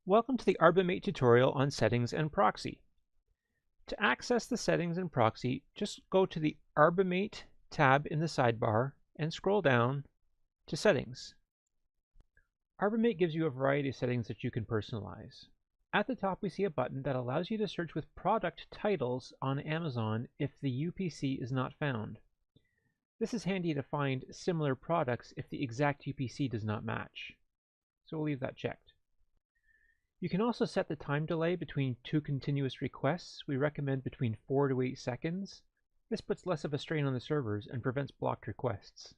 Welcome to the ArbiMate tutorial on Settings and Proxy. To access the Settings and Proxy, just go to the ArbiMate tab in the sidebar and scroll down to Settings. ArbiMate gives you a variety of settings that you can personalize. At the top we see a button that allows you to search with product titles on Amazon if the UPC is not found. This is handy to find similar products if the exact UPC does not match. So we'll leave that checked. You can also set the time delay between two continuous requests. We recommend between 4 to 8 seconds. This puts less of a strain on the servers and prevents blocked requests.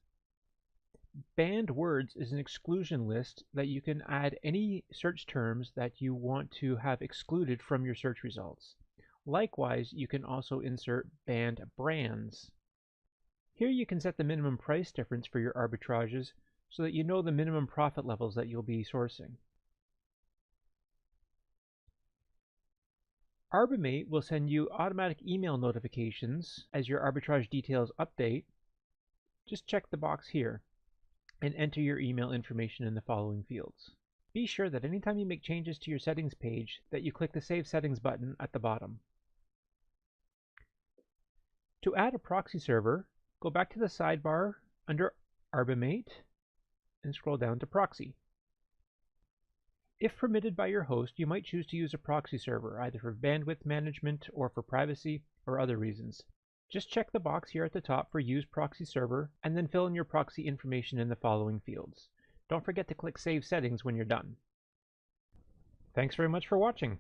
Banned words is an exclusion list that you can add any search terms that you want to have excluded from your search results. Likewise, you can also insert banned brands. Here you can set the minimum price difference for your arbitrages so that you know the minimum profit levels that you'll be sourcing. ArbiMate will send you automatic email notifications as your arbitrage details update. Just check the box here and enter your email information in the following fields. Be sure that anytime you make changes to your settings page that you click the Save Settings button at the bottom. To add a proxy server, go back to the sidebar under ArbiMate and scroll down to Proxy. If permitted by your host, you might choose to use a proxy server, either for bandwidth management or for privacy or other reasons. Just check the box here at the top for Use Proxy Server, and then fill in your proxy information in the following fields. Don't forget to click Save Settings when you're done. Thanks very much for watching.